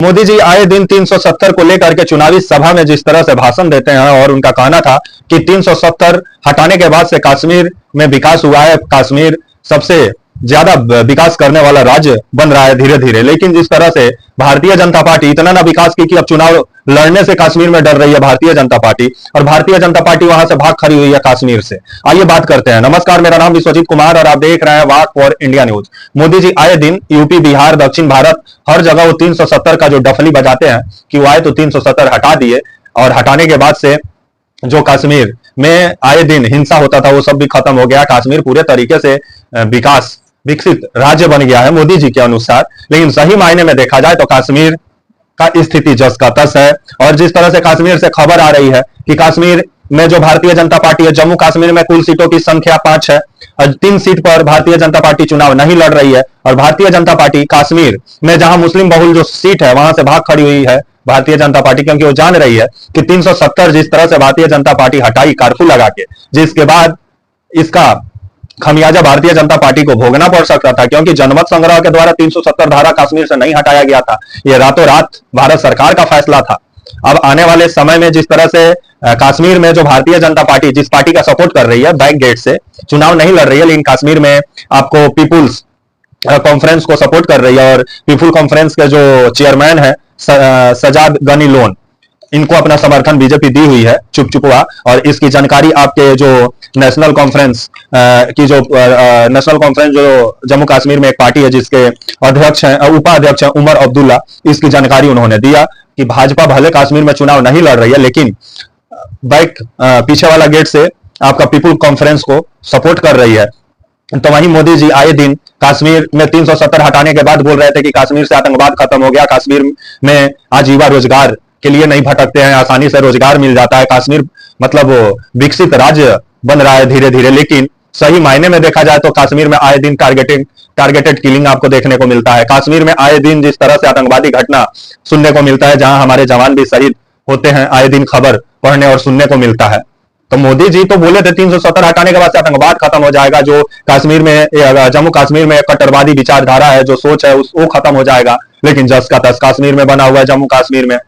मोदी जी आए दिन 370 को लेकर के चुनावी सभा में जिस तरह से भाषण देते हैं और उनका कहना था कि 370 हटाने के बाद से कश्मीर में विकास हुआ है, कश्मीर सबसे ज्यादा विकास करने वाला राज्य बन रहा है धीरे धीरे। लेकिन जिस तरह से भारतीय जनता पार्टी इतना ना विकास की कि अब चुनाव लड़ने से कश्मीर में डर रही है भारतीय जनता पार्टी, और भारतीय जनता पार्टी वहां से भाग खड़ी हुई है कश्मीर से। आइए बात करते हैं। नमस्कार, मेरा नाम विश्वजीत कुमार और आप देख रहे हैं वाक for India news. Modi ji आए दिन यूपी, बिहार, दक्षिण भारत हर जगह वो 370 का जो डफली बजाते हैं कि वो आए तो 370 हटा दिए, और हटाने के बाद से जो कश्मीर में आए दिन हिंसा होता था वो सब भी खत्म हो गया। कश्मीर पूरे तरीके से विकसित राज्य बन गया है मोदी जी के अनुसार। लेकिन सही मायने में देखा जाए तो कश्मीर का स्थिति जस का तस है। और जिस तरह से कश्मीर से खबर आ रही है कि कश्मीर में जो भारतीय जनता पार्टी है, जम्मू कश्मीर में कुल सीटों की संख्या 5 है और 3 सीट पर भारतीय जनता पार्टी चुनाव नहीं लड़ रही है, और भारतीय जनता पार्टी कश्मीर में जहां मुस्लिम बहुल जो सीट है वहां से भाग खड़ी हुई है भारतीय जनता पार्टी, क्योंकि वो जान रही है कि 370 जिस तरह से भारतीय जनता पार्टी हटाई कर्फ्यू लगा के, जिसके बाद इसका खमियाजा भारतीय जनता पार्टी को भोगना पड़ सकता था, क्योंकि जनमत संग्रह के द्वारा 370 धारा कश्मीर से नहीं हटाया गया था। यह रातों रात भारत सरकार का फैसला था। अब आने वाले समय में जिस तरह से कश्मीर में जो भारतीय जनता पार्टी जिस पार्टी का सपोर्ट कर रही है, बैक गेट से चुनाव नहीं लड़ रही है, लेकिन कश्मीर में आपको पीपुल्स कॉन्फ्रेंस को सपोर्ट कर रही है, और पीपुल कॉन्फ्रेंस के जो चेयरमैन है सजाद गनी लोन, इनको अपना समर्थन बीजेपी दी हुई है चुप चुपवा। और इसकी जानकारी आपके जो नेशनल कॉन्फ्रेंस जो जम्मू कश्मीर में एक पार्टी है जिसके अध्यक्ष हैं उपाध्यक्ष हैं उमर अब्दुल्ला, इसकी जानकारी उन्होंने दिया कि भाजपा भले कश्मीर में चुनाव नहीं लड़ रही है, लेकिन पीछे वाला गेट से आपका पीपुल कॉन्फ्रेंस को सपोर्ट कर रही है। तो वहीं मोदी जी आए दिन कश्मीर में 370 हटाने के बाद बोल रहे थे कि कश्मीर से आतंकवाद खत्म हो गया, कश्मीर में आजीवन रोजगार के लिए नहीं भटकते हैं, आसानी से रोजगार मिल जाता है, कश्मीर मतलब विकसित राज्य बन रहा है धीरे धीरे। लेकिन सही मायने में देखा जाए तो कश्मीर में आए दिन टारगेटेड किलिंग आपको देखने को मिलता है। कश्मीर में आए दिन जिस तरह से आतंकवादी घटना सुनने को मिलता है, जहां हमारे जवान भी शहीद होते हैं, आए दिन खबर पढ़ने और सुनने को मिलता है। तो मोदी जी तो बोले थे 370 हटाने के बाद से आतंकवाद खत्म हो जाएगा, जो कश्मीर में जम्मू कश्मीर में कट्टरवादी विचारधारा है, जो सोच है वो खत्म हो जाएगा। लेकिन जस का तस कश्मीर में बना हुआ है जम्मू कश्मीर में,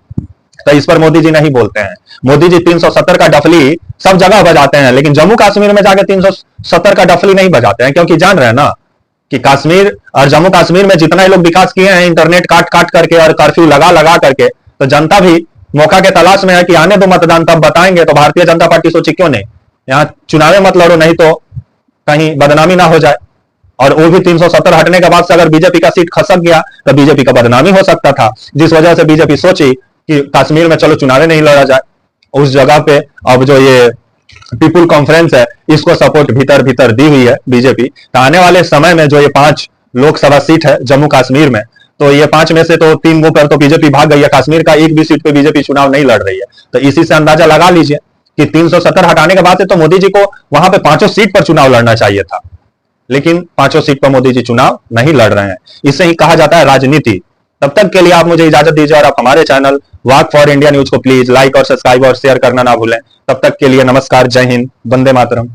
तो इस पर मोदी जी नहीं बोलते हैं। मोदी जी 370 का डफली सब जगह बजाते हैं, लेकिन जम्मू कश्मीर में जाके 370 का डफली नहीं बजाते हैं, क्योंकि जान रहे हैं ना कि कश्मीर और जम्मू कश्मीर में जितना ही लोग विकास किए हैं इंटरनेट काट काट करके और कर्फ्यू लगा लगा करके, तो जनता भी मौका के तलाश में है कि आने दो मतदान तब बताएंगे। तो भारतीय जनता पार्टी सोची क्यों नहीं यहाँ चुनाव मत लड़ो, नहीं तो कहीं बदनामी ना हो जाए। और वो भी 370 हटने के बाद से अगर बीजेपी का सीट खसक गया तो बीजेपी का बदनामी हो सकता था, जिस वजह से बीजेपी सोची कि कश्मीर में चलो चुनाव नहीं लड़ा जाए। उस जगह पे अब जो ये पीपुल कॉन्फ्रेंस है इसको सपोर्ट भीतर भीतर दी हुई है बीजेपी। तो आने वाले समय में जो ये 5 लोकसभा सीट है जम्मू कश्मीर में, तो ये 5 में से तो 3 पर तो बीजेपी भाग गई है, कश्मीर का एक भी सीट पे बीजेपी चुनाव नहीं लड़ रही है। तो इसी से अंदाजा लगा लीजिए कि 370 हटाने के बाद से तो मोदी जी को वहां पे 5 सीट पर चुनाव लड़ना चाहिए था, लेकिन 5 सीट पर मोदी जी चुनाव नहीं लड़ रहे हैं। इससे ही कहा जाता है राजनीति। तब तक के लिए आप मुझे इजाजत दीजिए और आप हमारे channel walk for India news को प्लीज लाइक और सब्सक्राइब और शेयर करना ना भूलें। तब तक के लिए नमस्कार, जय हिंद, वंदे मातरम।